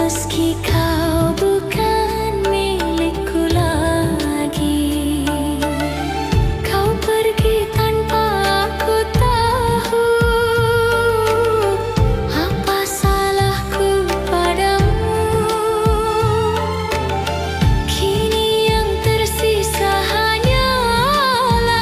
Meski kau bukan milikku lagi, kau pergi tanpa aku tahu. Apa salahku padamu? Kini yang tersisa hanyalah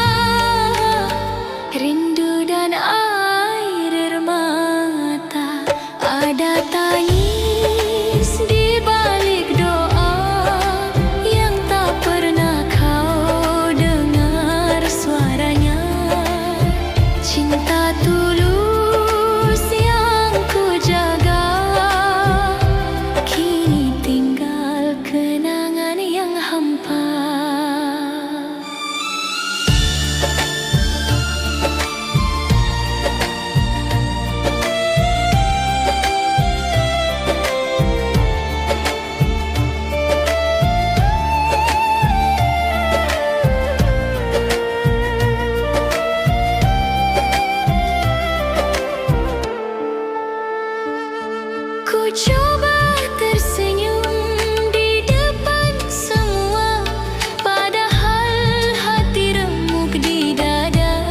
rindu dan air mata. Ada tangis di balik doa yang tak pernah kau dengar suaranya. Cinta tulus yang ku jaga, kini tinggal kenangan yang hampa. Ku coba tersenyum di depan semua, padahal hati remuk di dada.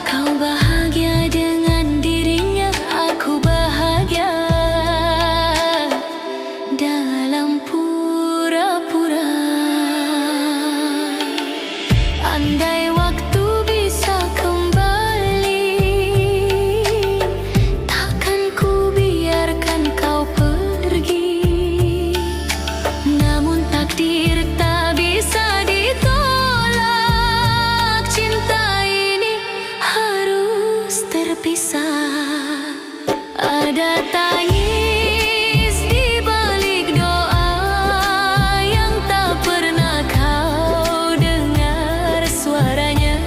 Kau bahagia dengan dirinya, aku bahagia dalam pura-pura. Andai waktu bisa kembali, takkan ku biarkan kau pergi. Namun takdir tak bisa ditolak, cinta ini harus terpisah. Ada tangis di balik doa yang tak pernah kau dengar suaranya.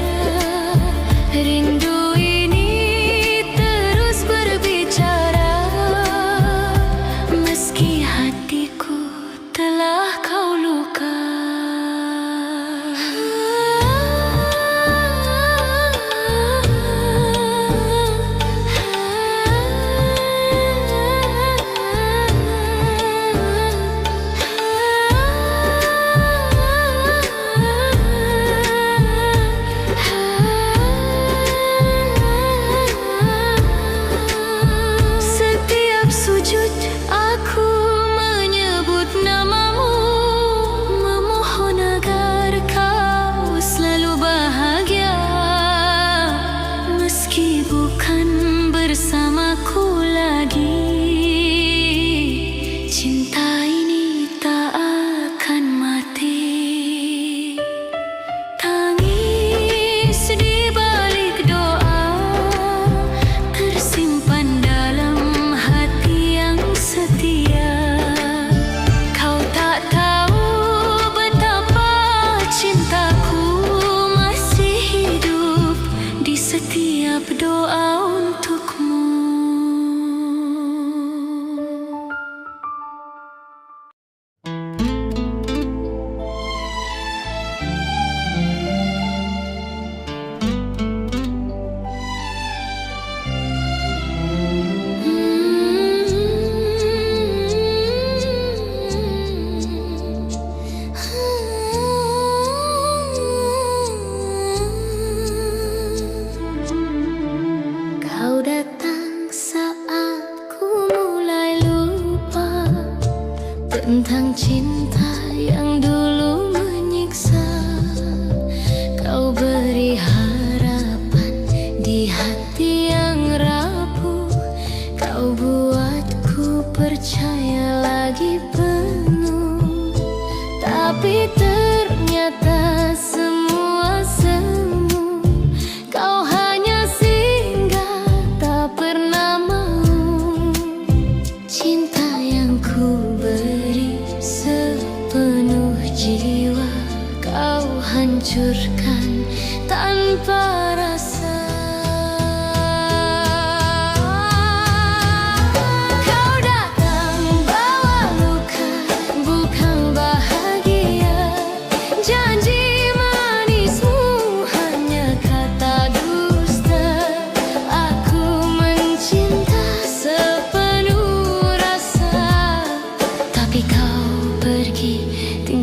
Rindu ini terus berbicara, meski hatiku telah kau luka. Setiap sujud aku menyebut namamu, memohon agar kau selalu bahagia. Meski bukan bersamaku lagi, cinta ini tak akan mati. Tangis di balik doa tersimpan dalam hati yang setia. Kau tak tahu betapa cintaku masih hidup di setiap doa untukmu. Kau datang saat ku mulai lupa tentang cinta yang dulu menyiksa. Kau beri harapan di hati yang rapuh, kau buatku percaya lagi penuh. Tapi ternyata semua semu, kau hanya singgah tak pernah mau. Cinta yang ku beri sepenuh jiwa, kau hancurkan tanpa rasa. Kau datang bawa luka, bukan bahagia.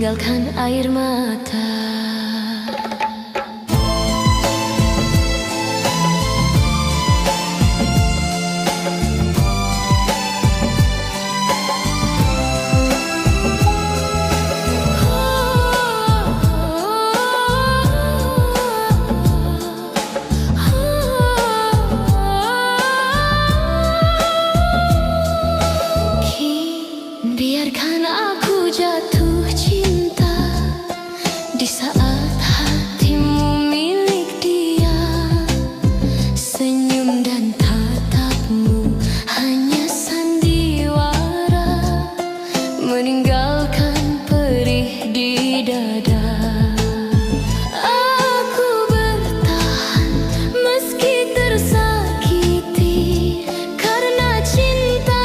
tinggalkan air mata. Biarkan aku jatuh cinta di saat hatimu milik dia. Senyum dan tatapmu hanya sandiwara, meninggalkan perih di dada. Aku bertahan meski tersakiti, karena cinta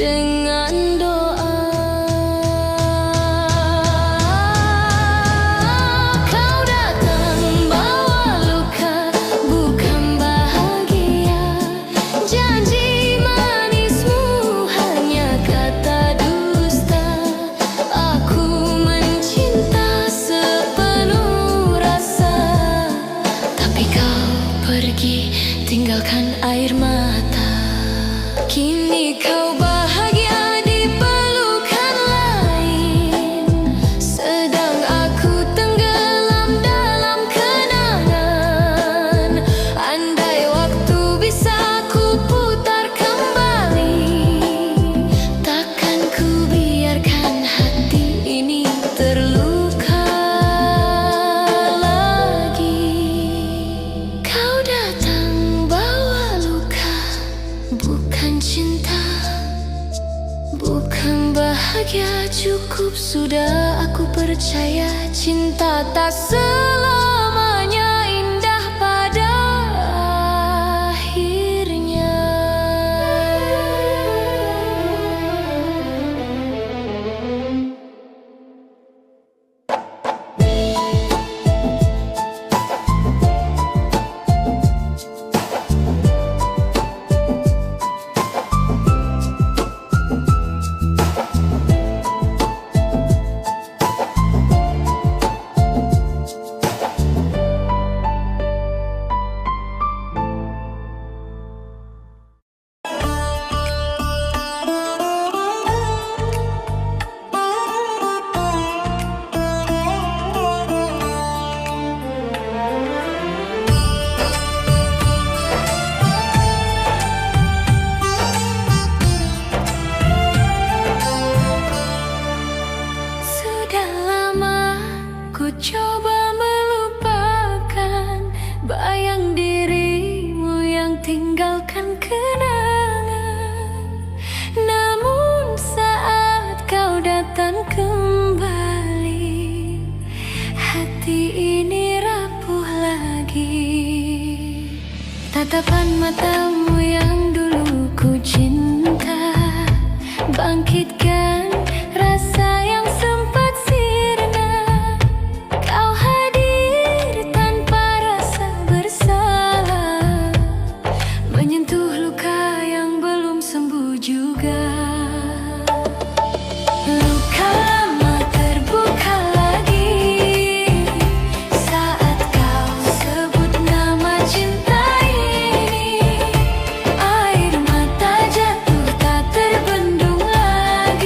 dengan doa. Kau datang bawa luka, bukan bahagia. Janji manismu hanya kata dusta. Aku mencinta sepenuh rasa, tapi kau pergi tinggalkan air mata. Kini kau bahagia di pelukan lain, sedang aku tenggelam dalam kenangan. Andai waktu bisa ku putar kembali, takkan ku biarkan hati ini terluka lagi. Kau datang bawa luka, bukan cinta, bukan bahagia. Cukup sudah, aku percaya cinta tak selamanya indah pada akhirnya. Coba melupakan bayang dirimu yang tinggalkan kenangan. Namun saat kau datang kembali, hati ini rapuh lagi. Tatapan matamu yang dulu ku cinta, bangkitkan rasa yang sempat sirna. Kau hadir tanpa rasa bersalah, menyentuh luka yang belum sembuh juga. Luka lama terbuka lagi saat kau sebut nama cinta ini. Air mata jatuh tak terbendung lagi.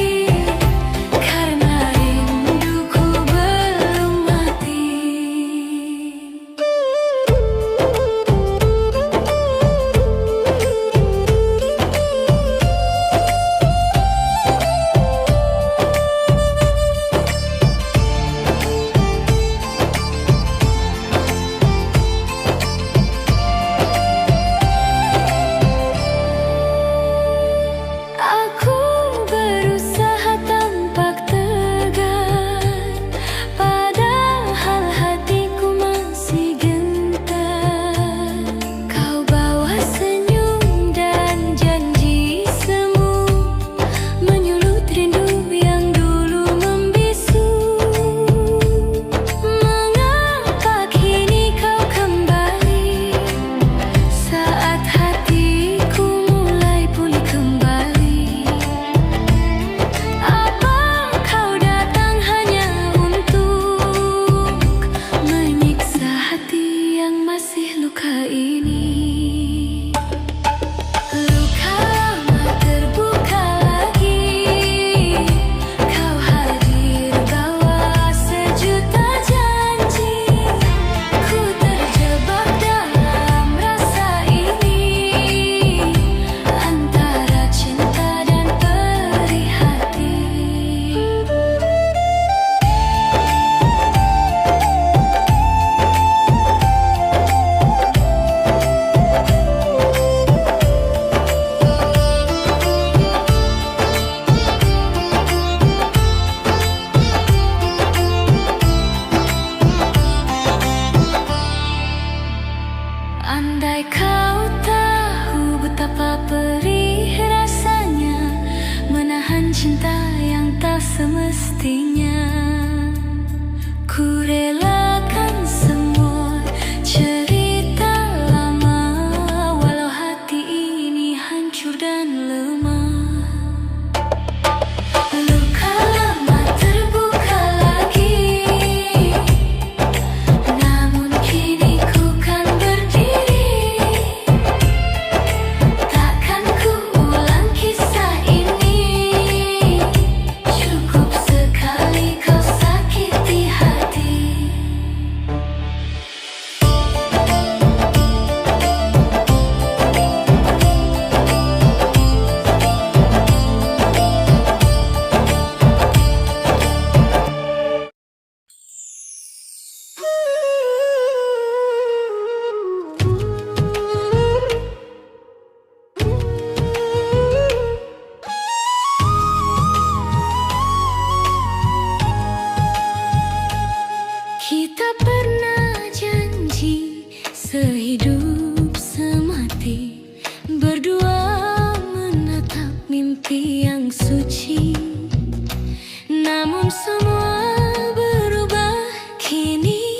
semua berubah. Kini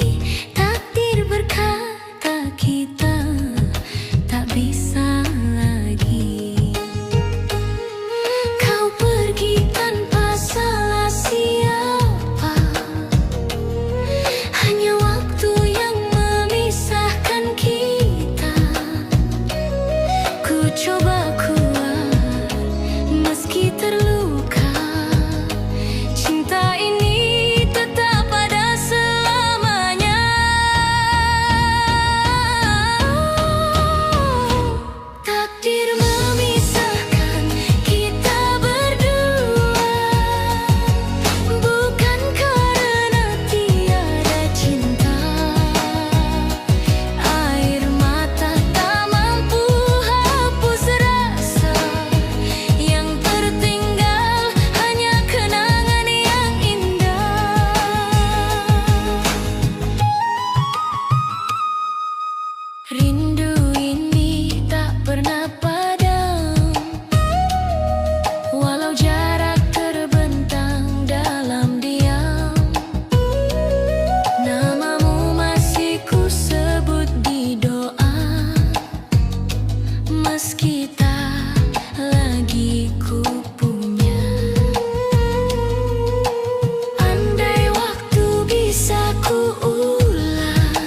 takdir berkata kita tak bisa lagi. Kau pergi tanpa salah siapa. Hanya waktu yang memisahkan kita. Ku coba kuat meski terluka. Cinta ini tetap ada selamanya. Takdir memisahkan kita berdua, bukan karena tiada cinta. Air mata tak mampu hapus rasa. Yang tertinggal hanya kenangan yang indah. Rindu ini tak pernah padam, walau jarak terbentang dalam diam. Namamu masih ku sebut di doa, meski tak lagi ku punya. Andai waktu bisa ku ulang,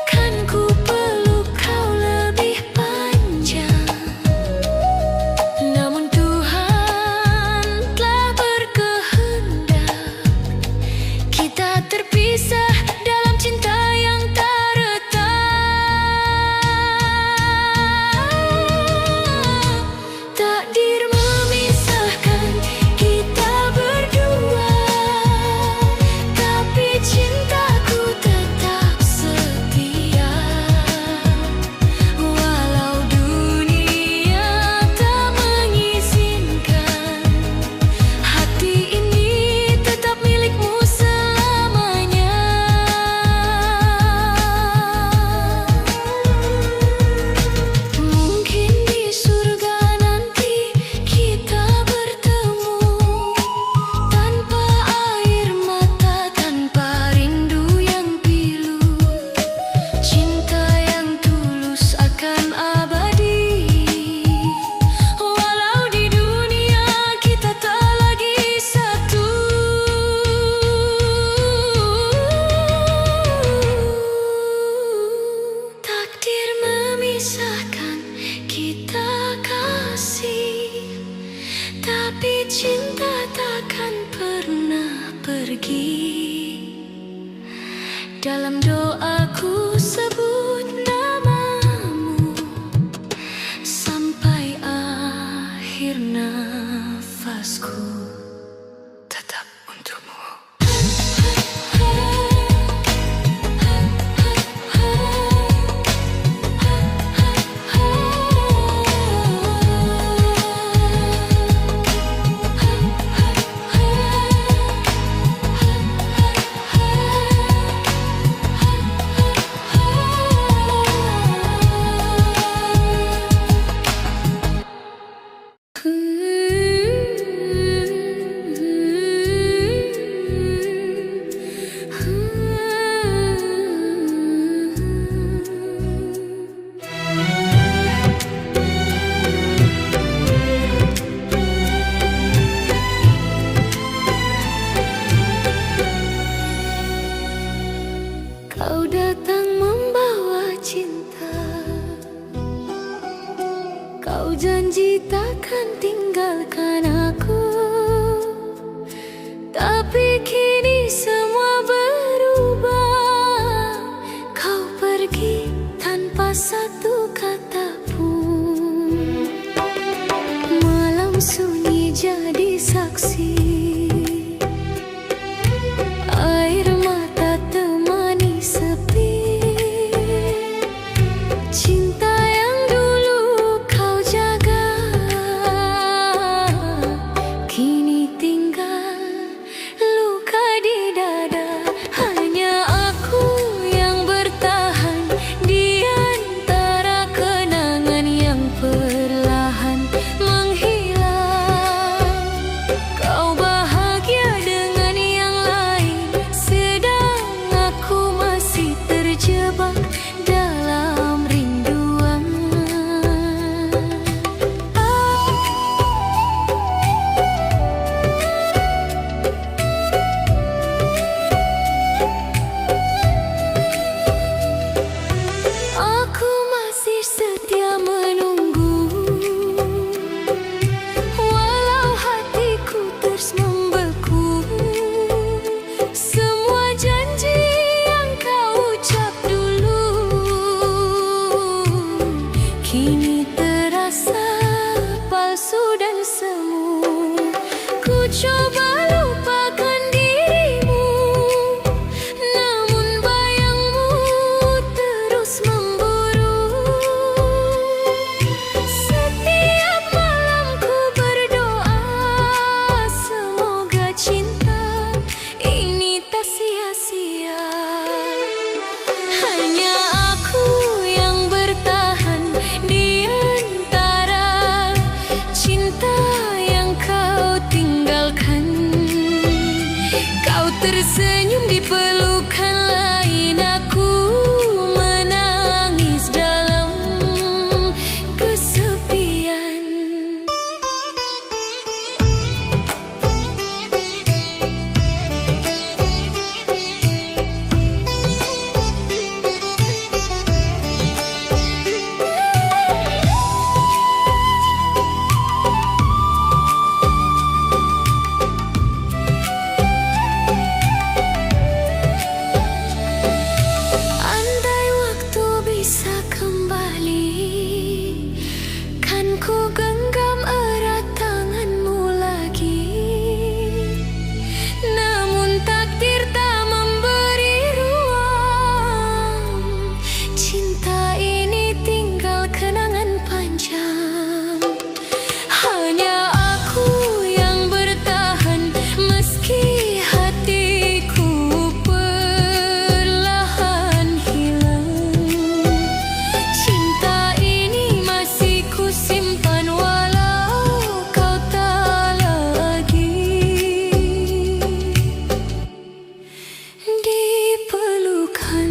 kan ku peluk kau lebih panjang. Namun Tuhan telah berkehendak, kita terpisah dalam cinta yang tak retak. Takdir memisahkan kita berdua, tapi cintaku tetap setia. Walau dunia tak mengizinkan, hati ini tetap milikmu selamanya. Mungkin di surga nanti kita bertemu, tanpa air mata, tanpa rindu yang pilu. Cinta yang tulus akan abadi, walau di dunia kita tak lagi satu. Takdir memisahkan kita kasih, tapi cinta takkan pernah pergi. Dalam doaku sebut namamu sampai akhir nafasku, tetap untukmu. Kau datang membawa cinta, kau janji takkan tinggalkan aku. Tapi kini semua berubah, kau pergi tanpa satu kata pun. Malam sunyi jadi saksi, air mata temani sepi. Cinta yang dulu kau jaga, kini tinggal luka. tersenyum di pelukan lain, aku menangis dalam kesepian. Andai waktu bisa kembali, kan ku genggam erat tanganmu lagi. Namun takdir tak memberi ruang, cinta ini tinggal kenangan panjang. Hanya aku yang bertahan meski hatiku perlahan hilang. Cinta ini masih ku simpan walau kau tak lagi di pelukan.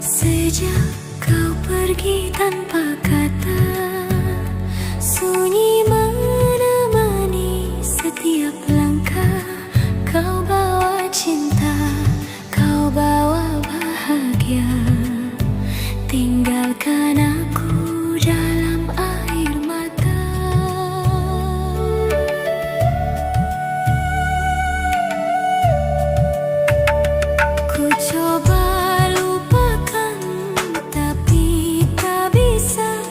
Sejak kau pergi tanpa kata, sunyi menemani setiap langkah. Kau bawa cinta, kau bawa bahagia, tinggalkan aku dalam air mata. Ku coba lupakan, tapi tak bisa.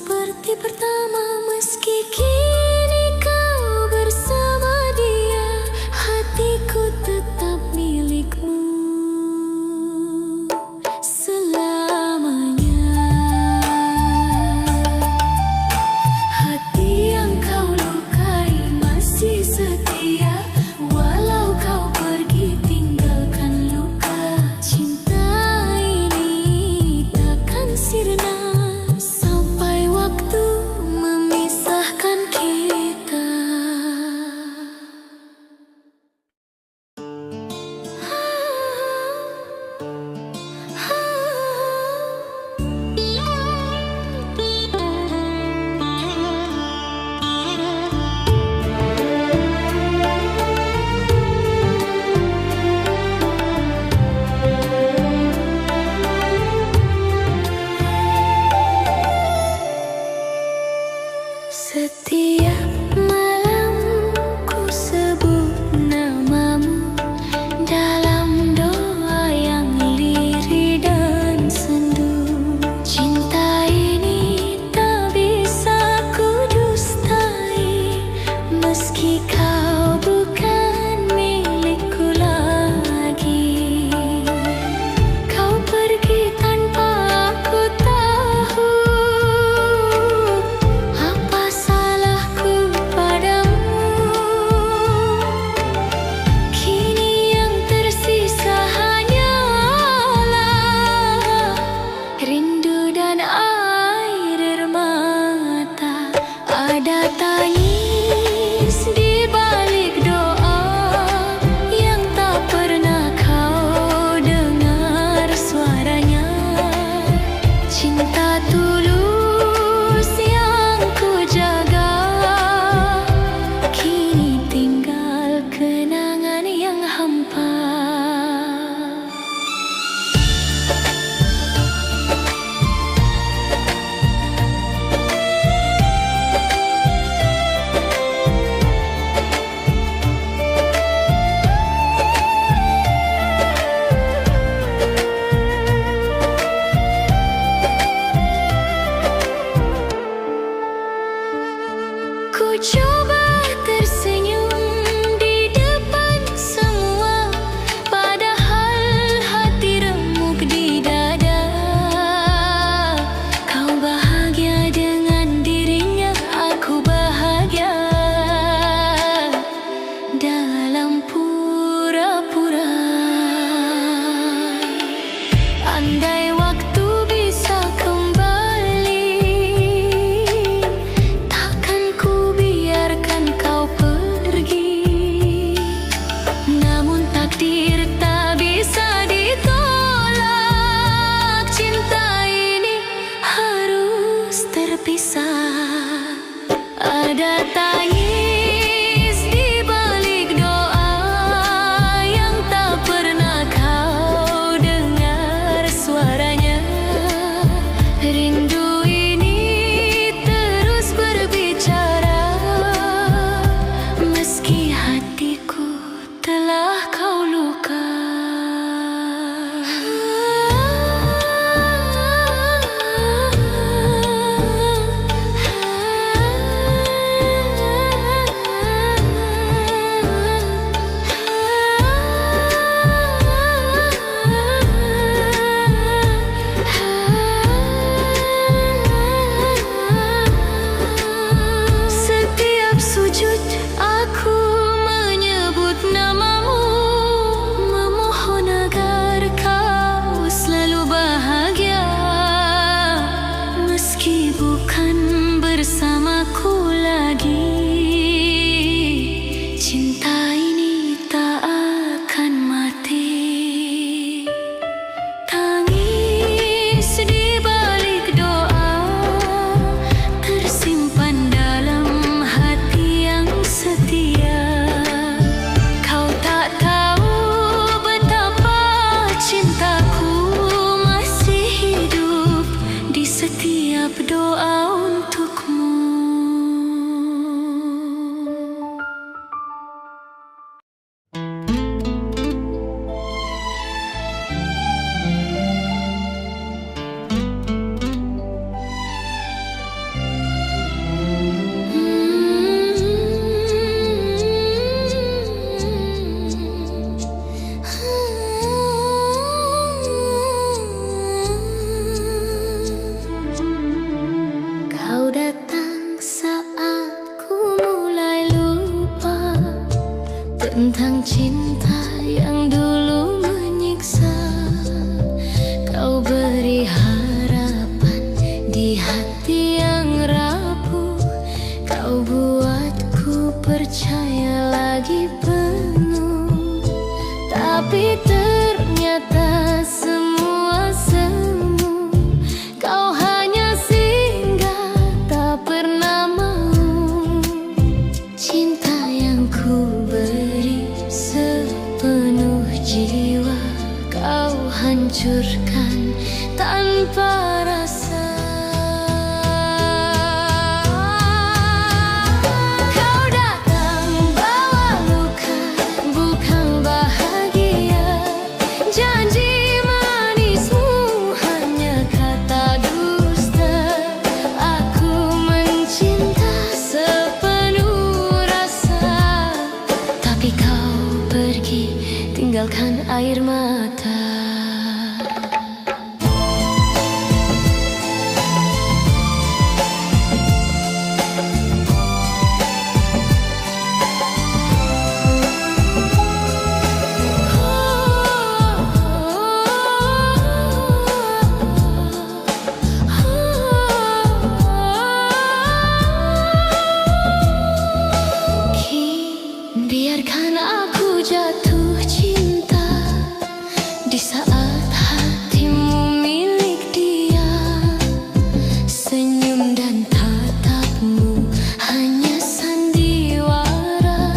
seperti pertama. Meski kini kau bersama dia, hatiku tetap milikmu selamanya. Hati yang kau lukai masih setia, walau kau pergi tinggalkan luka. Cinta ini takkan sirna sampai waktu memisahkan kita. Setiap malam ku sebut namamu dalam doa yang lirih dan sendu. Cinta ini tak bisa ku dustai, meski kau bukan milikku lagi. Kau pergi tanpa aku tahu apa salahku padamu. Kini yang tersisa hanyalah rindu dan air mata. Ada tangis di balik doa yang tak pernah kau dengar suaranya. Cinta tulus yang ku jaga, kini tinggal kenangan yang hampa. Ku coba tersenyum di depan semua, padahal hati remuk di dada. Kau bahagia dengan dirinya, aku bahagia dalam pura-pura. Andai waktu bisa kembali, takkan ku biarkan kau pergi. Namun takdir tak bisa ditolak, cinta ini harus terpisah. Ada tangis di balik doa yang tak pernah kau dengar suaranya. Rindu ini terus berbicara, meski hatiku telah kau luka. cinta yang dulu menyiksa. Kau beri harapan di hati yang rapuh. Kau buatku percaya lagi penuh. Tapi ternyata semua semu. Kau hanya singgah, tak pernah mau. Cinta yang ku beri sepenuh jiwa, kau hancurkan tanpa rasa. Kau datang bawa luka, bukan bahagia. Janji manismu hanya kata dusta. Aku mencinta sepenuh rasa, tapi kau pergi tinggalkan air mata. Biarkan aku jatuh cinta di saat hatimu milik dia. Senyum dan tatapmu hanya sandiwara,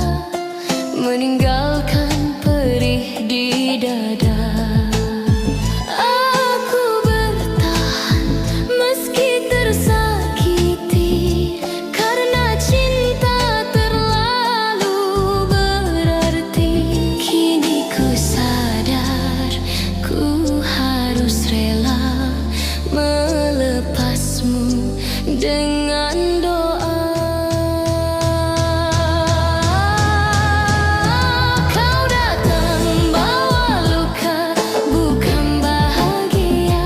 meninggalkan perih di dada. Aku bertahan meski tersakiti, karena cinta terlalu berarti. Kini ku sadar ku harus rela melepasmu dengan doa. Kau datang bawa luka, bukan bahagia.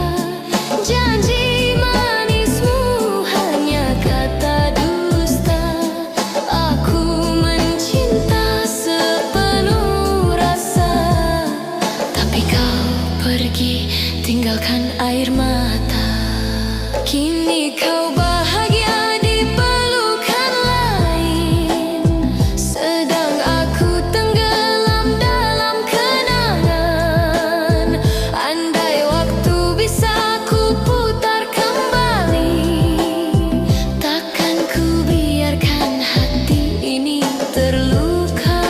Janji manismu hanya kata dusta. Aku mencinta sepenuh rasa, tapi kau pergi tinggalkan air mata. Kini kau bahagia di pelukan lain, sedang aku tenggelam dalam kenangan. Andai waktu bisa ku putar kembali, takkan ku biarkan hati ini terluka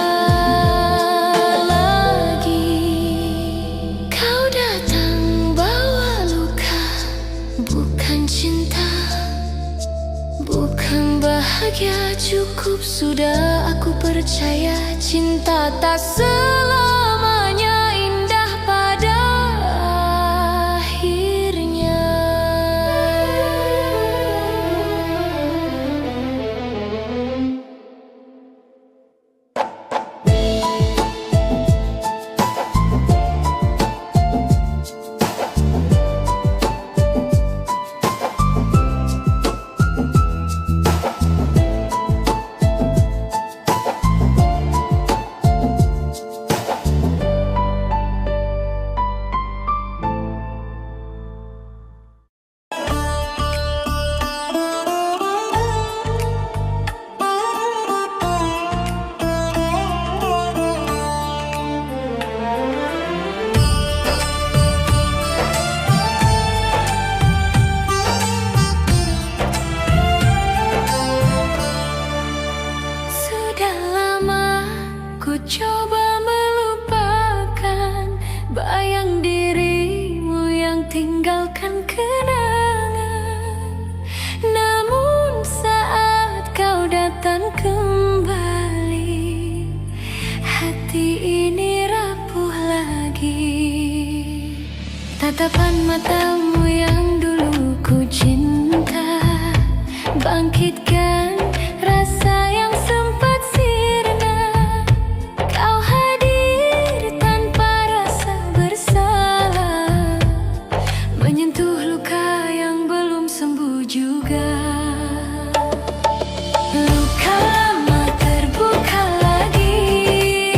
lagi. Kau datang bawa luka, bukan cinta, bukan bahagia. Cukup sudah, aku percaya cinta tak selamanya indah pada akhirnya. Sudah lama ku coba melupakan bayang dirimu yang tinggalkan kenangan. Namun saat kau datang kembali, hati ini rapuh lagi. Tatapan matamu yang dulu ku cinta, bangkitkan rasa yang sempat sirna. Kau hadir tanpa rasa bersalah, menyentuh luka yang belum sembuh juga. Luka lama terbuka lagi,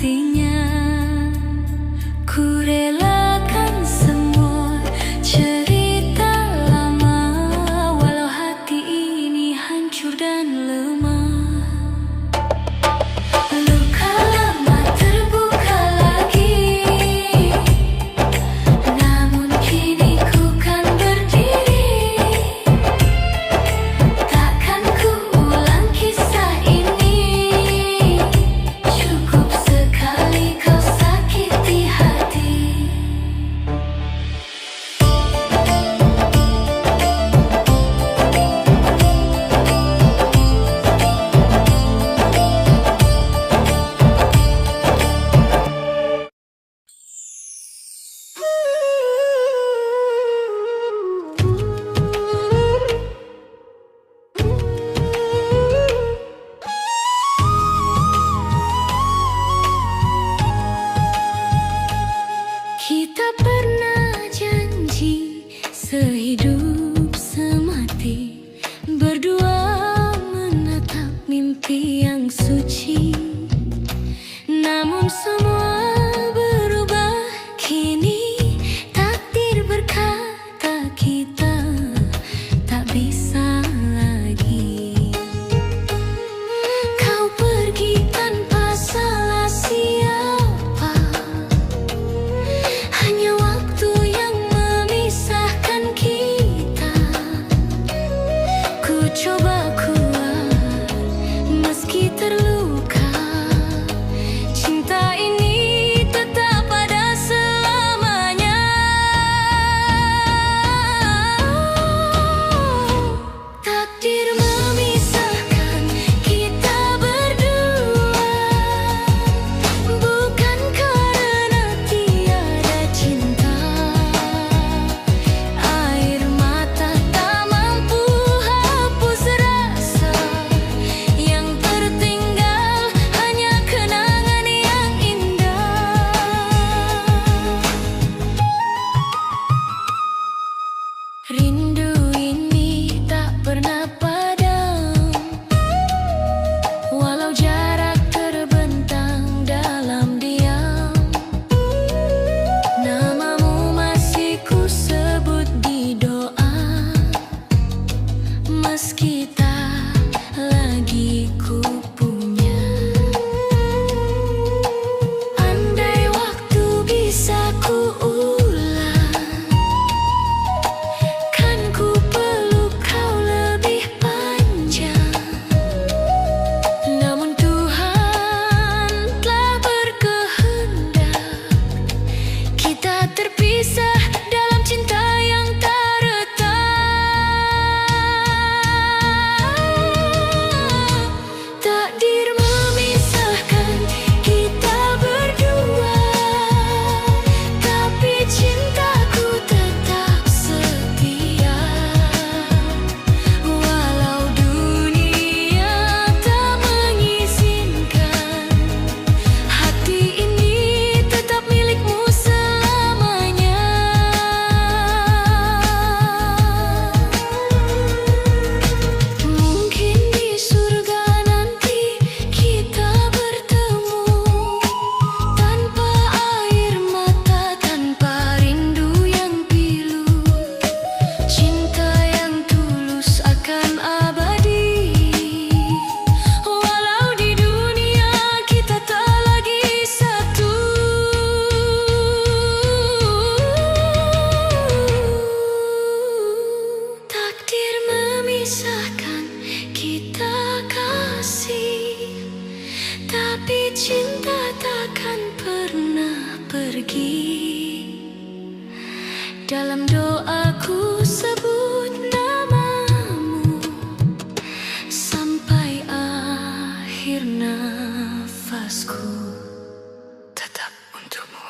artinya. Ku relakan semua cerita lama, walau hati ini hancur dan lemah. Luka lama terbuka lagi, namun kini ku kan berdiri. Takkan ku ulang kisah ini, cukup sekali kau sakiti hati. Kita pernah janji sehidup semati, berdua menatap mimpi yang suci. Namun semua berubah kini, takdir berkata kita tak bisa lagi. Kau pergi tanpa salah siapa, hanya waktu yang memisahkan kita. Ku coba kuat meski terluka, cinta ini tetap ada selamanya. Takdir memisahkan kita berdua, bukan karena tiada cinta. Air mata tak mampu hapus rasa, yang tertinggal hanya kenangan yang indah. Rindu ini tak pernah padam, walau jarak terbentang dalam diam. Namamu masih ku sebut di doa, meski tak lagi ku punya. Andai waktu bisa ku ulang, kan ku peluk kau lebih panjang. Namun Tuhan telah berkehendak, kita terpisah dalam cinta yang tak retak. Takdir memisahkan kita berdua, tapi cintaku tetap setia. Walau dunia tak mengizinkan, hati ini tetap milikmu selamanya. Mungkin di surga nanti kita bertemu, tanpa air mata, tanpa rindu yang pilu. Cinta yang tulus akan abadi, walau di dunia kita tak lagi satu. Takdir memisahkan kita kasih, tapi cinta takkan pernah pergi. Dalam doaku sebut namamu sampai akhir nafasku, tetap untukmu.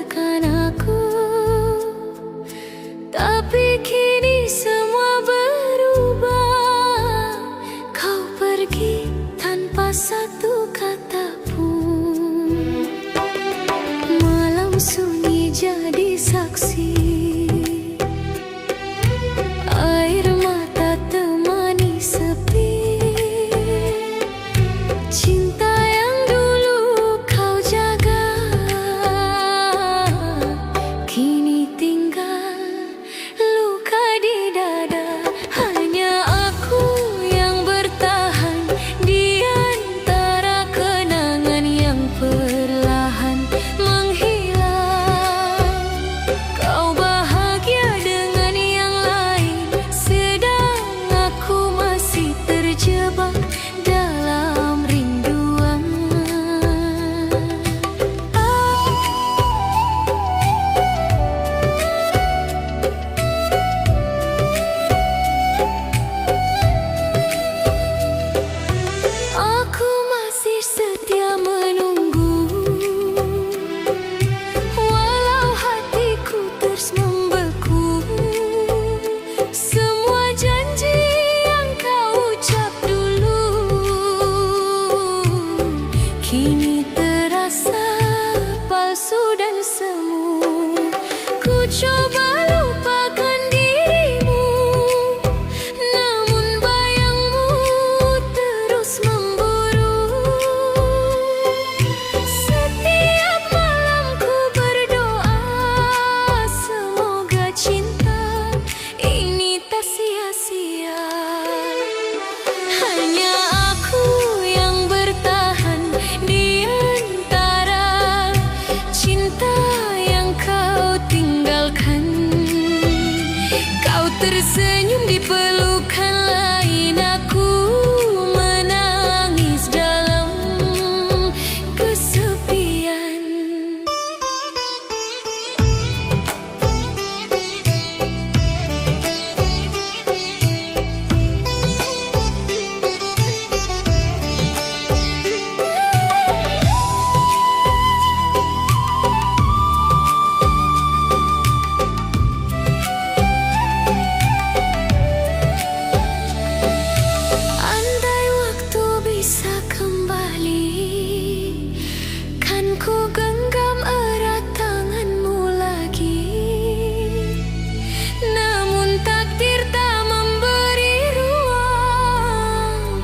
tinggalkan aku. Tapi kini semua berubah. Kau pergi tanpa satu kata pun. Malam sunyi jadi saksi. Air mata temani sepi. Cinta yang dulu kau jaga kini tinggal luka di dada. Hanya aku yang bertahan di antara kenangan yang perlahan menghilang. Kau bahagia dengan yang lain, sedang aku masih terjebak dalam rinduan. Aku masih setia menunggu, walau hatiku terus membeku. Semua janji yang kau ucap dulu kini terasa palsu dan semu. Ku coba lupakan dirimu, namun bayangmu terus memburu. Setiap malam ku berdoa, semoga cinta ini tak sia-sia. Hanya aku yang bertahan di antara cinta yang kau tinggalkan. Kau tersenyum di pelukan lain, aku menangis dalam kesepian. Andai waktu bisa kembali, kan ku genggam erat tanganmu lagi. Namun takdir tak memberi ruang.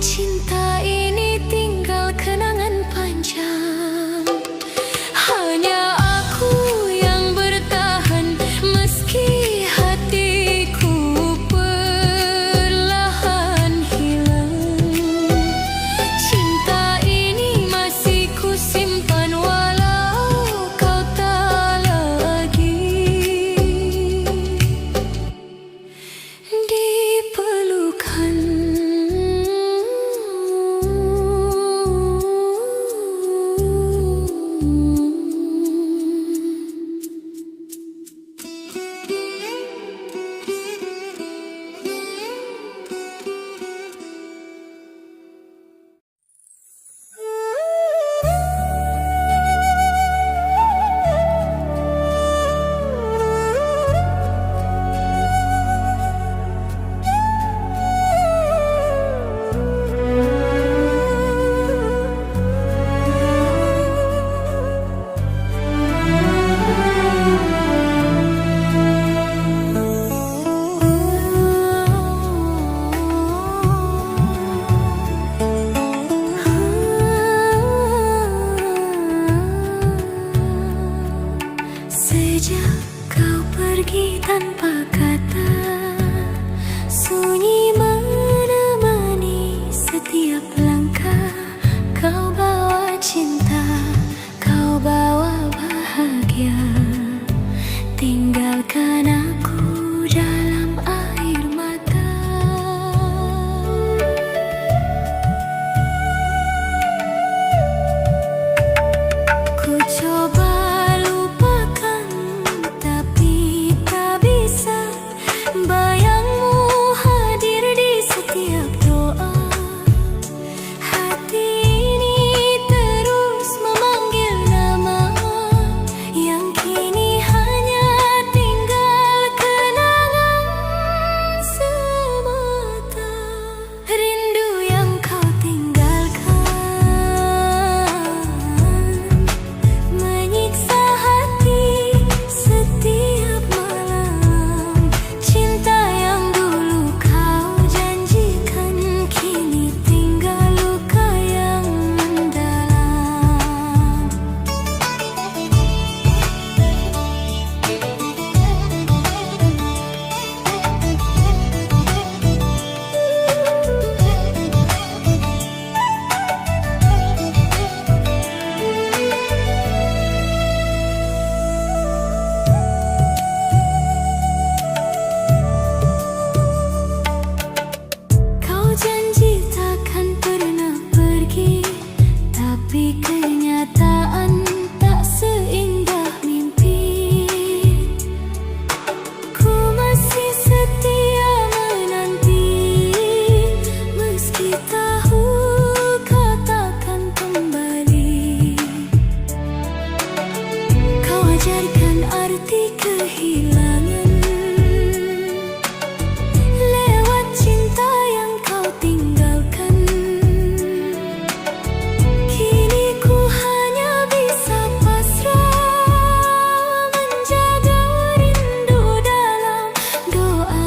Cinta ini tinggal kenangan panjang. Hanya aku yang bertahan meski hatiku perlahan hilang. Cinta ini masih ku simpan walau kau tak lagi di pelukan. Sejak kau pergi tanpa kata, sunyi menemani setiap langkah. Kau bawa cinta, kau bawa bahagia, tinggalkan aku dalam air mata. Ku coba lupakan, tapi tak bisa. Bayangmu hadir di setiap doa. Hati ini terus memanggil nama seperti kehilangan. Lewat cinta yang kau tinggalkan, kini ku hanya bisa pasrah, menjaga rindu dalam doa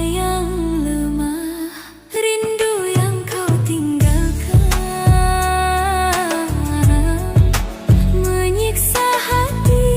yang lemah. Rindu yang kau tinggalkan menyiksa hati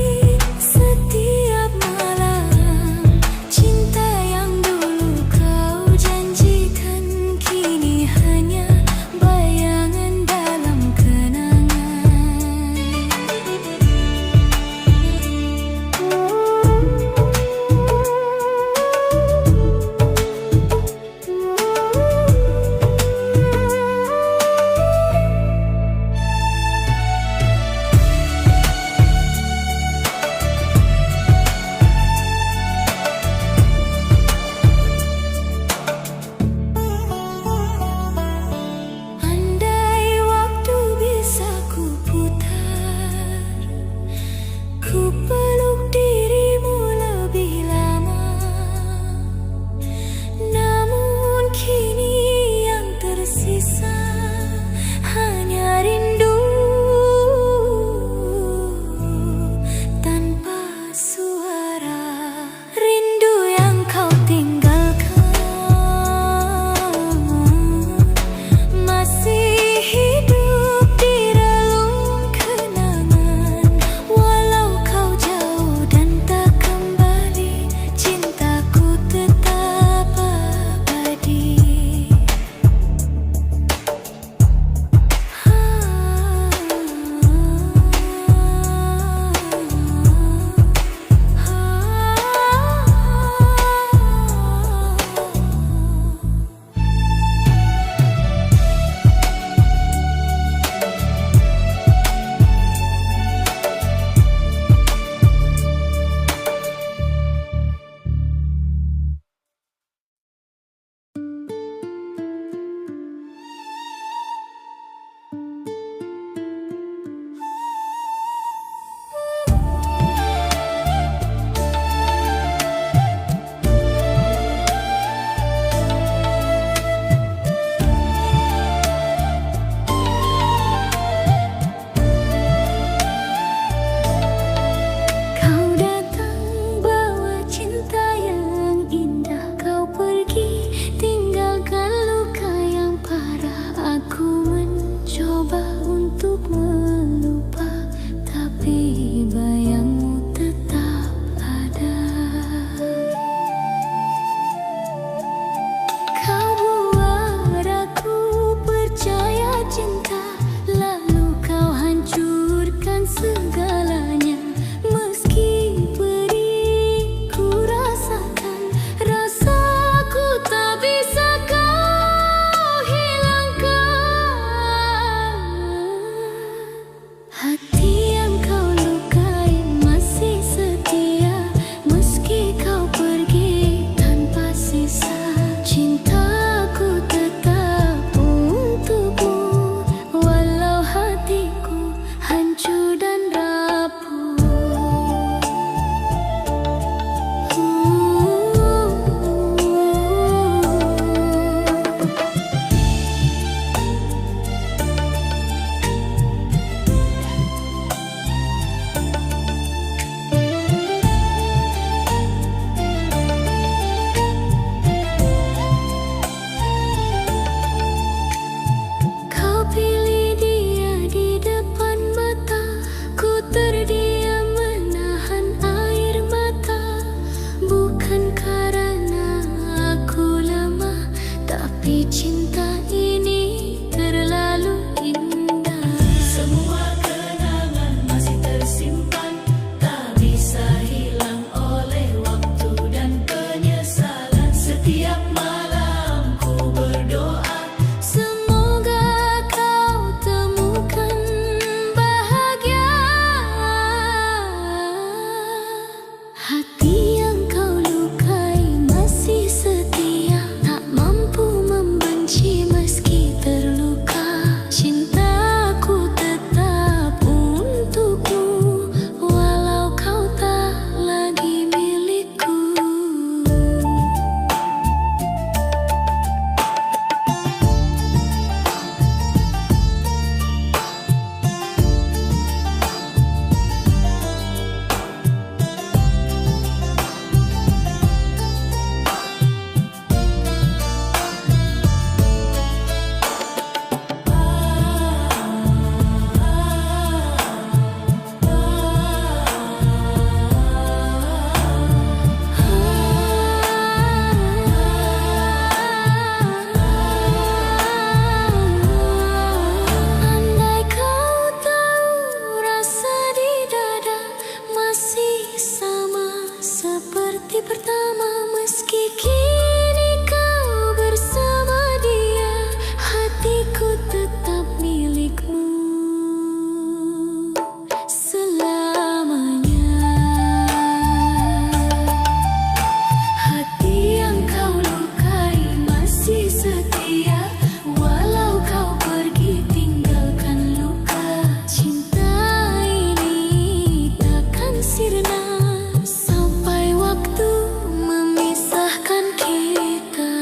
hati pertama. Meski kini kau bersama dia, hatiku tetap milikmu selamanya. Hati yang kau lukai masih setia, walau kau pergi tinggalkan luka. Cinta ini takkan sirna sampai waktu memisahkan kita.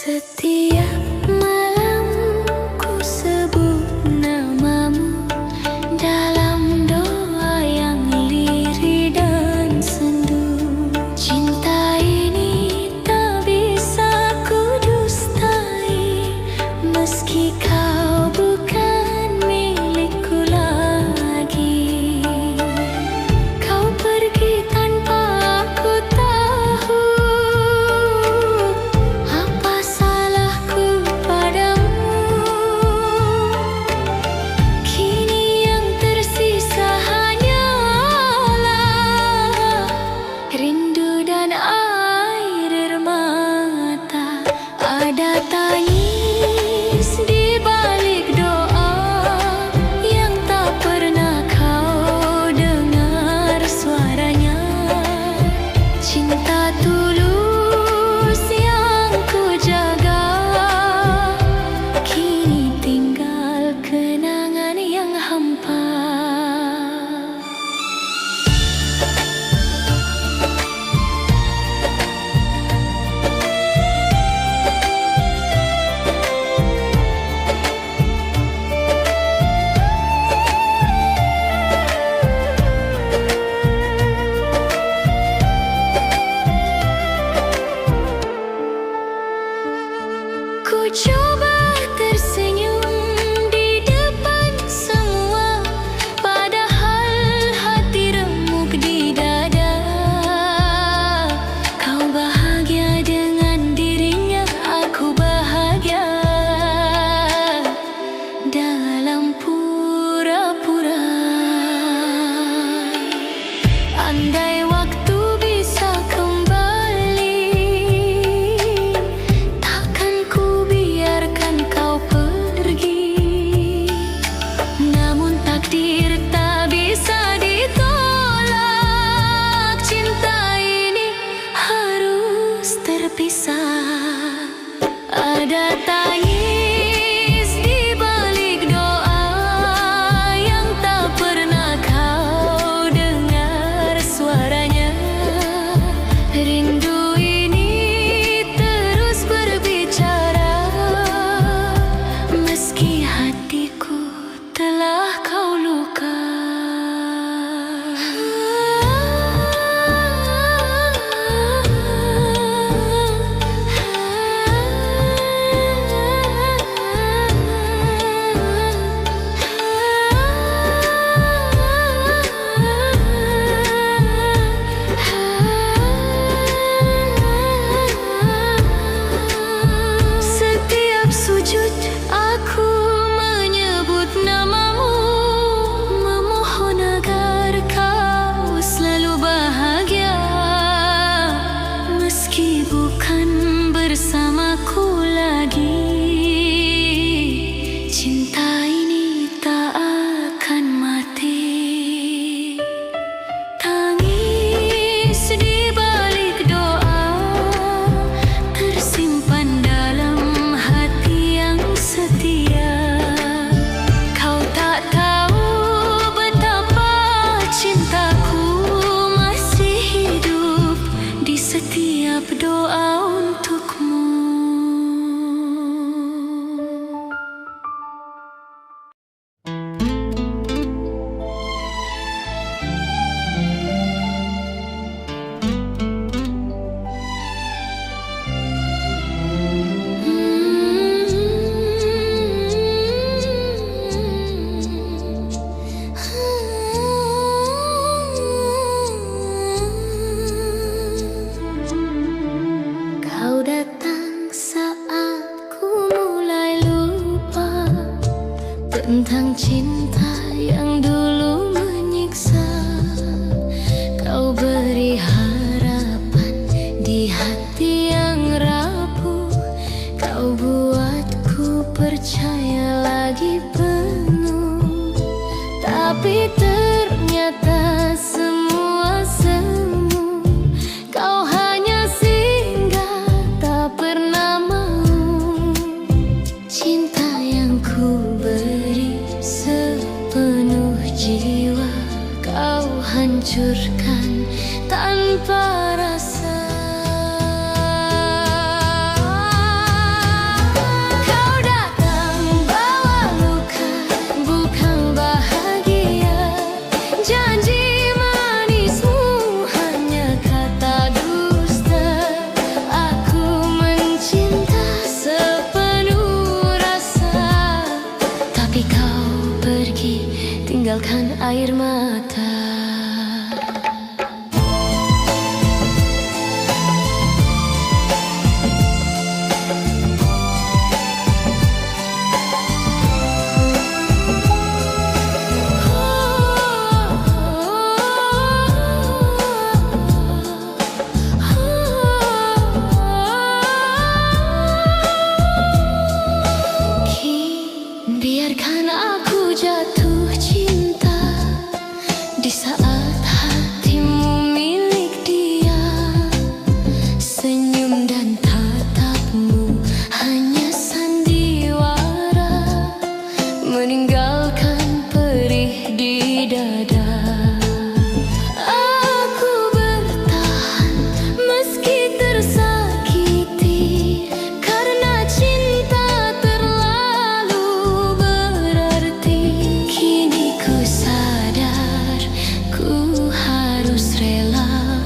Setiap malam ku sebut namamu dalam doa yang lirih dan sendu. Cinta ini tak bisa ku dustai, meski kau bukan milikku lagi. Kau pergi tanpa aku tahu apa salahku padamu. Kini yang tersisa hanyalah rindu dan air mata. Ada tangis di balik doa yang tak pernah kau dengar suaranya. Cinta tulus yang ku jaga, kini tinggal kenangan yang hampa. Ku coba tersenyum di depan semua, padahal hati remuk di dada. Kau bahagia dengan dirinya, aku bahagia dalam pura-pura. Andai waktu bisa kembali, takkan ku biarkan kau pergi. Namun takdir tak bisa ditolak, cinta ini harus terpisah. Ada tangis di balik doa yang tak pernah kau dengar suaranya. Rindu ini terus berbicara, meski hatiku telah kau luka. Setiap sujud aku menyebut namamu, memohon agar kau selalu bahagia, meski bukan bersamaku lagi. Cinta ini tak akan mati. Tangis di balik doa tersimpan dalam hati yang setia. Kau tak tahu betapa cintaku masih hidup di setiap doa untukmu. tentang cinta yang dulu menyiksa. Kau beri harapan di hati yang rapuh. Kau buatku percaya lagi penuh. Tapi ternyata semua semu. Kau hanya singgah, tak pernah mau. Cinta yang ku beri sepenuh jiwa, kau hancurkan tanpa rasa. Kau datang bawa luka, bukan bahagia. Janji manismu hanya kata dusta. Aku mencinta sepenuh rasa, tapi kau pergi tinggalkan air mata. Biarkan aku jatuh cinta di saat hatimu milik dia. Senyum dan tatapmu hanya sandiwara, meninggalkan perih di dada. Aku bertahan meski tersakiti, karena cinta terlalu berarti. Kini ku sadar ku harus rela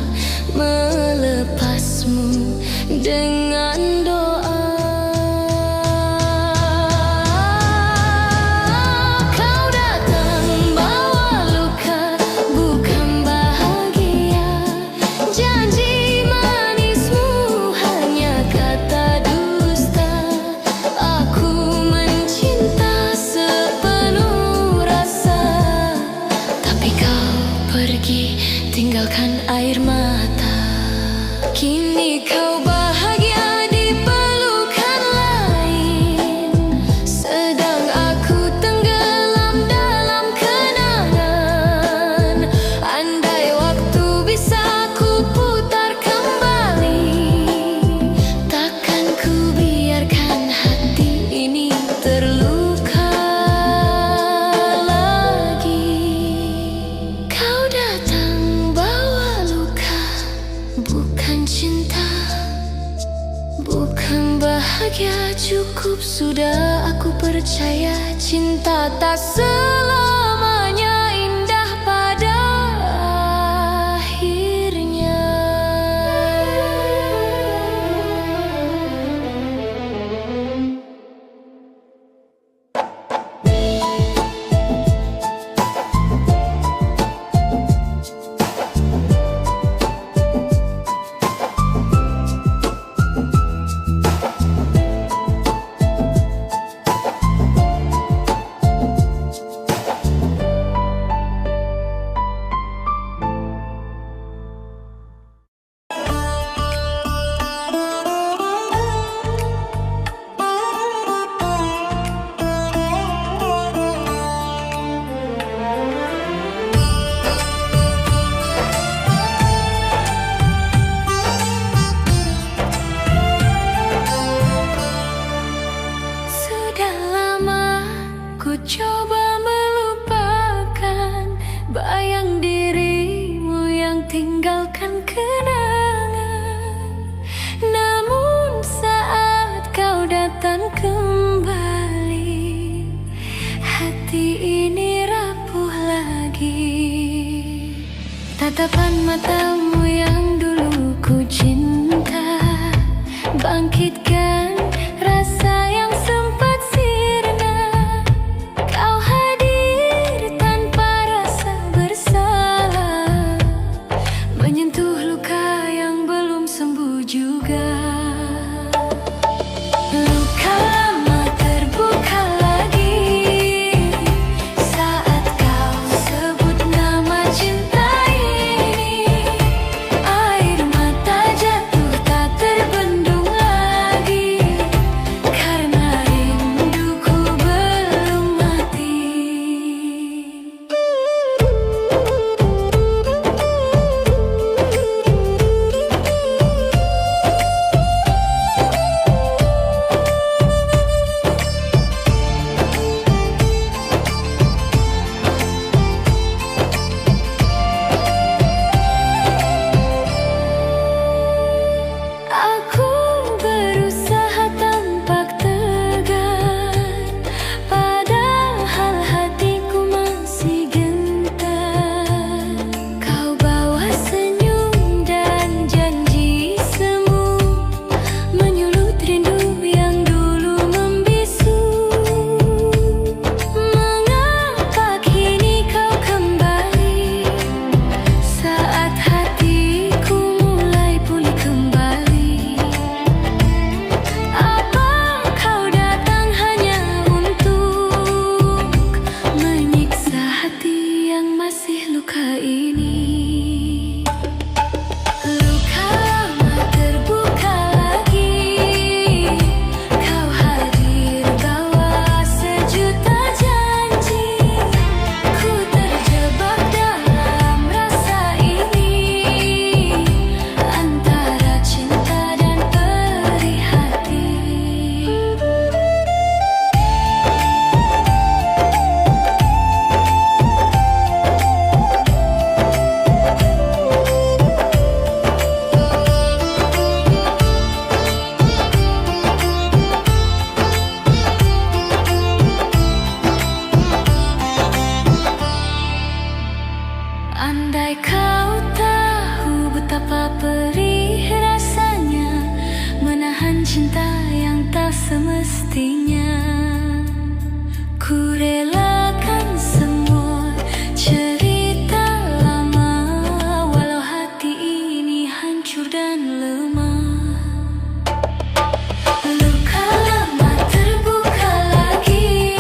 melepasmu dengan doa. Kau datang bawa luka, bukan bahagia. Janji manismu hanya kata dusta. Aku mencinta sepenuh rasa, tapi kau pergi tinggalkan air mata. Kini kau bahagia di pelukan lain, sedang aku tenggelam dalam kenangan. Andai waktu bisa ku putar kembali, takkan ku biarkan hati ini terluka lagi. Kau datang bawa luka, bukan cinta, bukan bahagia. Cukup sudah, aku percaya cinta tak selamanya indah pada akhirnya. Sudah lama ku coba melupakan bayang dirimu yang tinggalkan kenangan. Namun saat kau datang kembali, hati ini rapuh lagi. Tatapan matamu yang dulu ku cinta, bangkitkan rasa yang sempat sirna. Kau hadir tanpa rasa bersalah, menyentuh luka yang belum sembuh juga. Luka lama terbuka lagi, dan lemah. Luka lama terbuka lagi,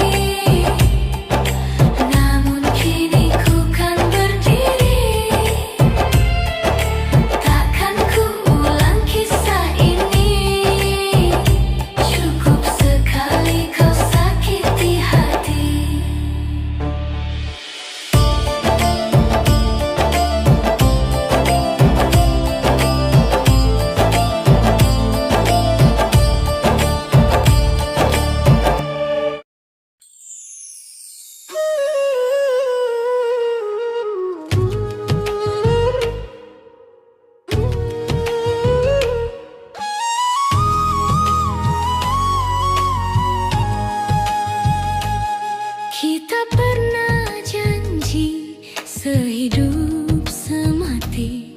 namun kini ku kan berdiri. Takkan ku ulang kisah ini, cukup sekali kau sakiti hati. Kita pernah janji sehidup semati,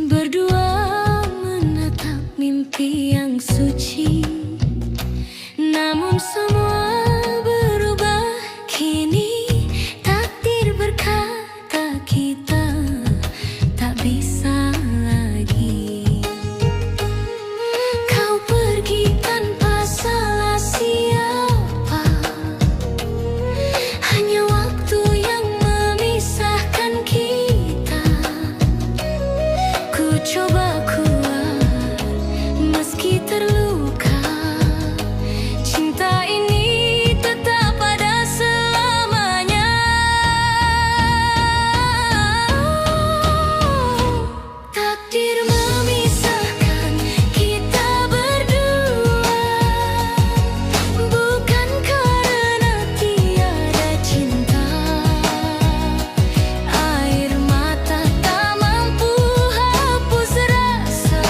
berdua menatap mimpi yang suci. Namun semua berubah kini, takdir berkata kita tak bisa lagi. Kau pergi tanpa salah siapa, hanya waktu yang memisahkan kita. Ku coba kuat meski terluka, cinta ini tetap ada selamanya. Takdir memisahkan kita berdua, bukan karena tiada cinta. Air mata tak mampu hapus rasa,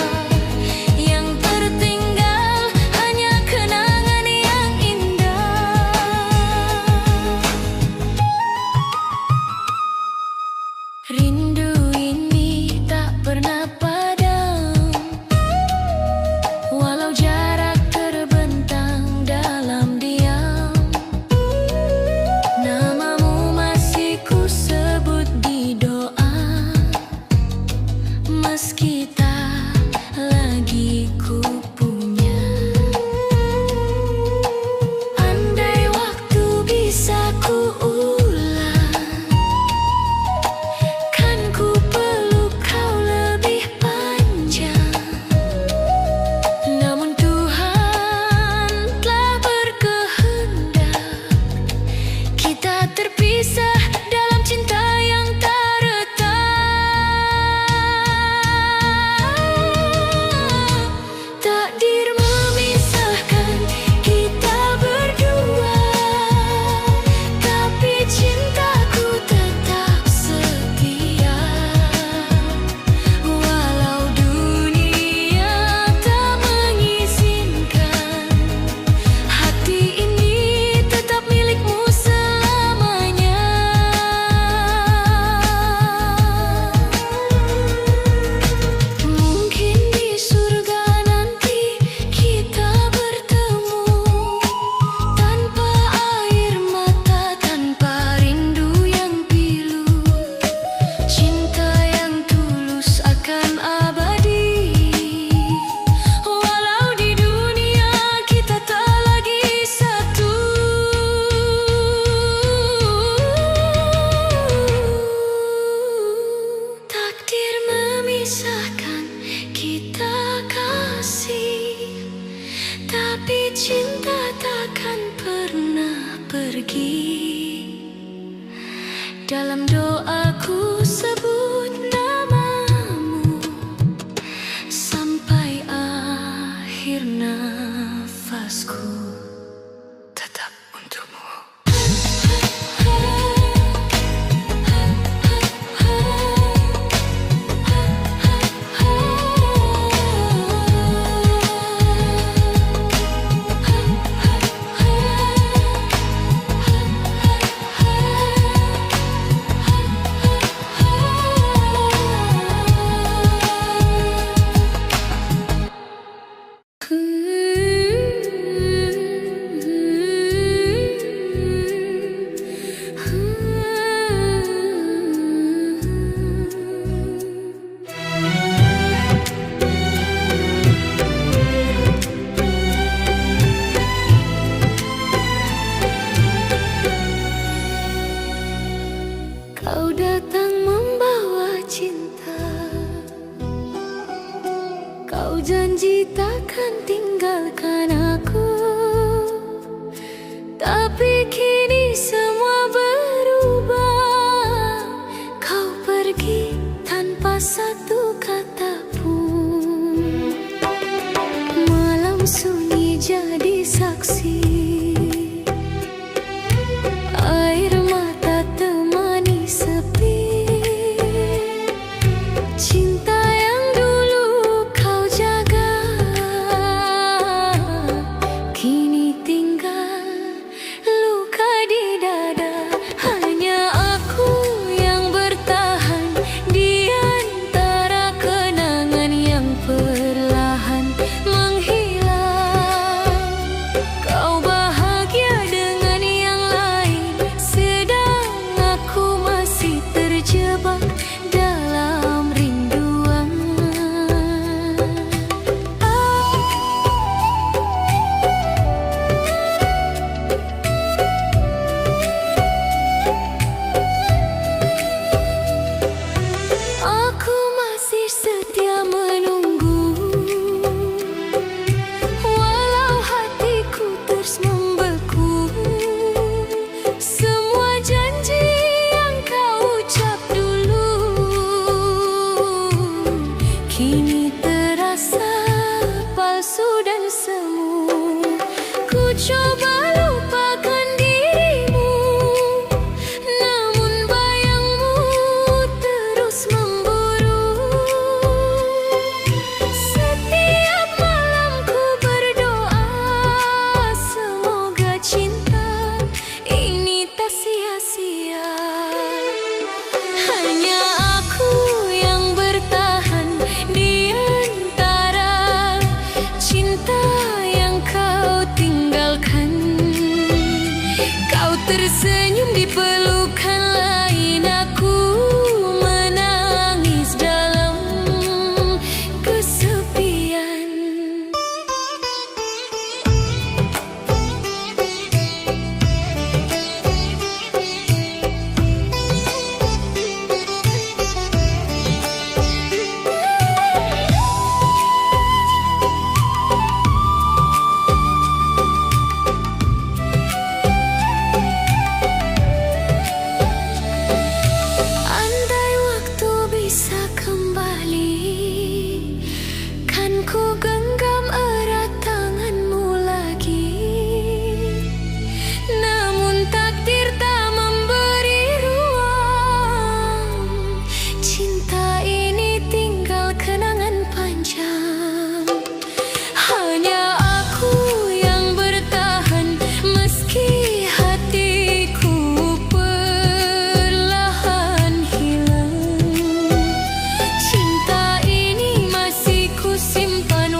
yang tertinggal hanya kenangan yang indah. Rindu ini tak pernah padam, walau jarak terbentang dalam diam. Namamu masih ku sebut di doa, meski tak lagi ku punya. Andai waktu bisa ku ulang, kan ku peluk kau lebih panjang. Namun Tuhan telah berkehendak, kita terpisah dalam cinta yang tak retak. Takdir memisahkan kita berdua, tapi cintaku tetap setia. Walau dunia tak mengizinkan, hati ini tetap milikmu selamanya. Mungkin di surga nanti kita bertemu, tanpa air mata, tanpa rindu yang pilu. Cinta yang tulus akan abadi, walau di dunia kita tak lagi satu. Takdir memisahkan kita kasih, tapi cinta takkan pernah pergi. Dalam doaku sebut namamu sampai akhir nafasku, tetap untukmu. Kau janji takkan tinggalkan aku, tapi kini semua berubah. Kau pergi tanpa satu kata pun. Malam sunyi jadi saksi, air mata temani sepi. Cinta yang dulu kau jaga, kini tinggal luka di dada. Hanya aku yang bertahan di antara kenangan yang perlahan menghilang. Kau bahagia dengan yang lain, sedang aku masih terjebak dalam rinduan. Aku masih setia menunggu, walau hatiku terus membeku. Semua janji yang kau ucap dulu kini terasa palsu dan semu. Ku coba lupakan dirimu, namun bayangmu terus memburu. Setiap malam ku berdoa, semoga cinta ini tak sia-sia. Hanya aku yang bertahan di antara cinta yang kau tinggalkan. Kau tersenyum di pelukan lain, aku menangis dalam kesepian. Andai waktu bisa kembali, kan ku genggam erat tanganmu lagi. Namun takdir tak memberi ruang, cinta ini tinggal kenangan panjang. Hanya aku yang bertahan meski hatiku perlahan hilang. Cinta ini masih ku simpan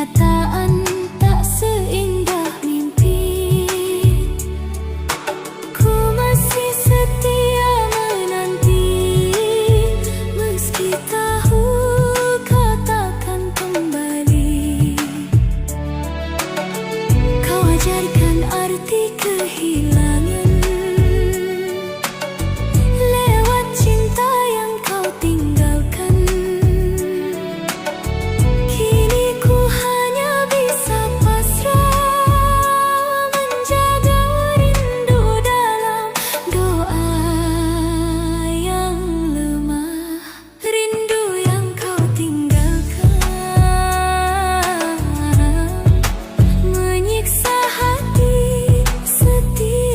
kenyataan tak seindah mimpi. Ku masih setia menanti, meski tahu kau takkan kembali. Kau ajarkan arti kehilangan lewat cinta yang kau tinggalkan. Kini ku hanya bisa pasrah, menjaga rindu dalam doa yang lemah. Rindu yang kau tinggalkan menyiksa hati setiap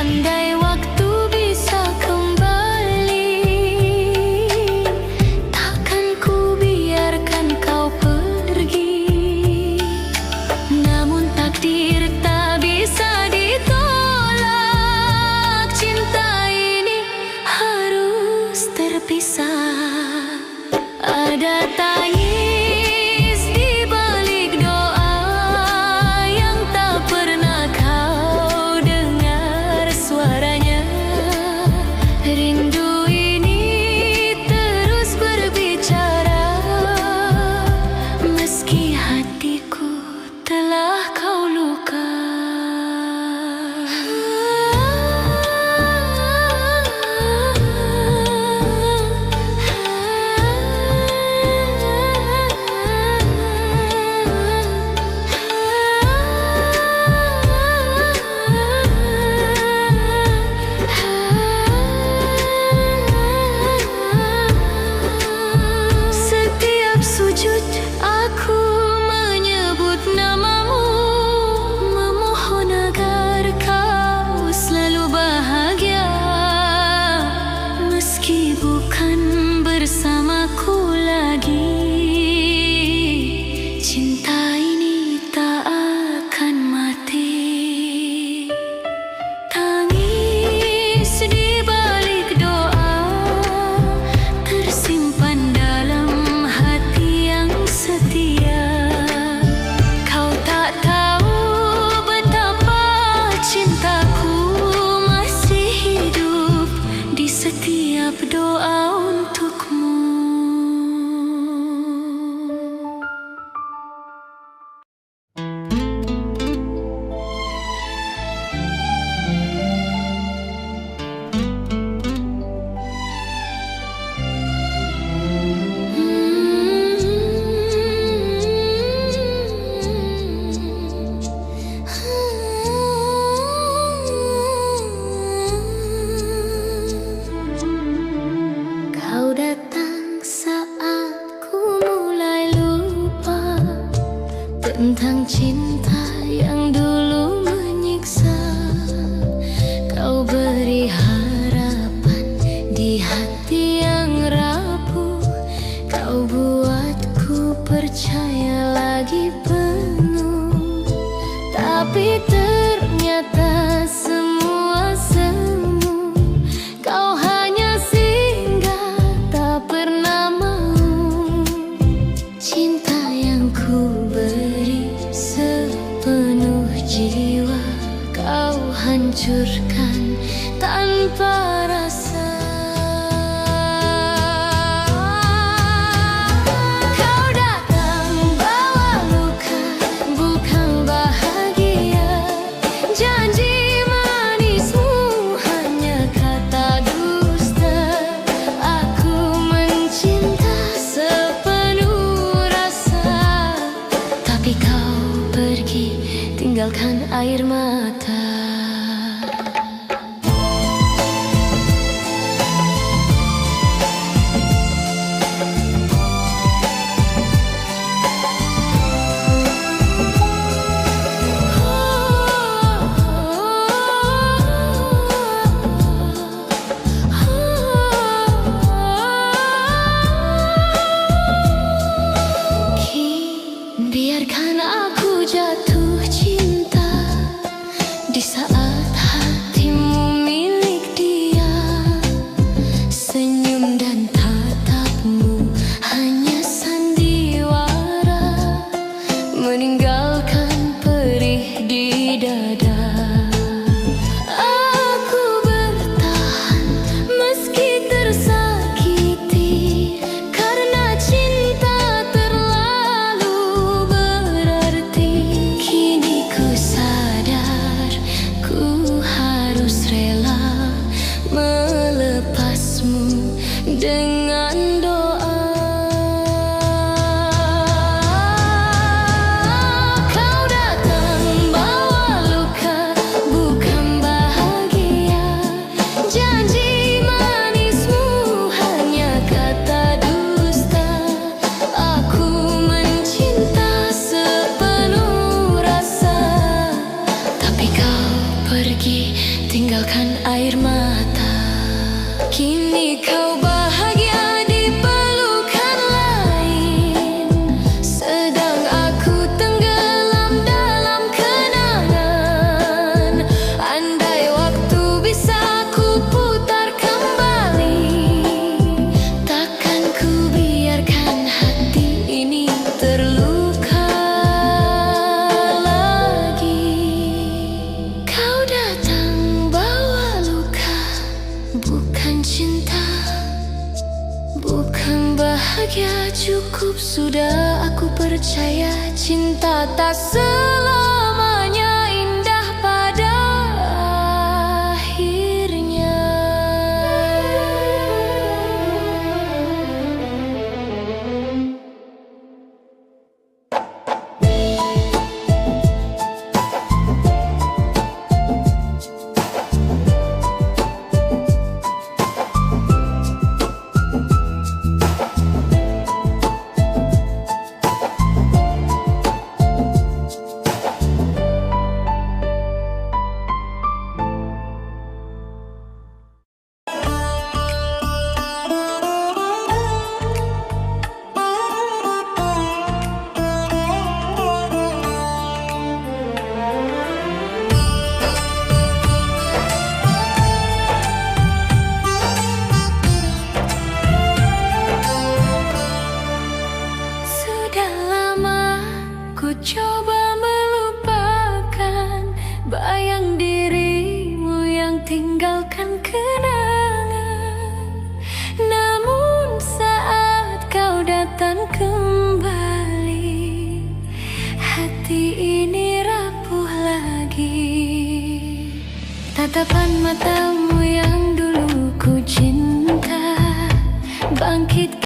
Andai waktu bisa kembali, takkan ku biarkan kau pergi. Namun takdir tak bisa ditolak, cinta ini harus terpisah. Ada tangis di balik doa yang tak pernah kau dengar suaranya. Rindu ini terus berbicara, meski hatiku telah kau luka. Setiap sujud aku menyebut namamu, memohon agar kau selalu bahagia. Meski bukan bersamaku lagi, cinta ini tak akan mati. Tangis di balik doa tersimpan dalam hati yang setia. Kau tak tahu betapa cintaku masih hidup di setiap doa untukmu. Kau datang saat ku mulai lupa tentang cinta yang dulu menyiksa. Kau beri harapan di hati yang rapuh, kau buatku percaya lagi penuh. Tapi ternyata semua semu, kau hanya singgah tak pernah mau. Cinta yang ku beri sepenuh jiwa, kau hancurkan tanpa rasa. Kau datang bawa luka, bukan bahagia. Janji manismu hanya kata dusta. Aku mencinta sepenuh rasa, tapi kau pergi tinggalkan air mata. Biarkan aku jatuh cinta di saat hatimu milik dia. Senyum dan tatapmu hanya sandiwara, meninggalkan perih di dada. Aku bertahan meski tersakiti, karena cinta terlalu berarti. Kini ku sadar ku harus rela melepasmu dengan doa. Kau datang bawa luka, bukan bahagia. Janji manismu hanya kata dusta. Aku mencinta sepenuh rasa, tapi kau pergi tinggalkan air mata. Kini kau bahagia di pelukan lain, sedang aku tenggelam dalam kenangan. Andai waktu bisa ku putar kembali, takkan ku biarkan hati ini terluka lagi. Kau datang bawa luka, bukan cinta, bukan bahagia. Cukup sudah, aku percaya cinta tak selamanya indah pada akhirnya. Ku coba melupakan bayang dirimu yang tinggalkan kenangan. Namun saat kau datang kembali, hati ini rapuh lagi. Tatapan matamu yang dulu ku cinta bangkit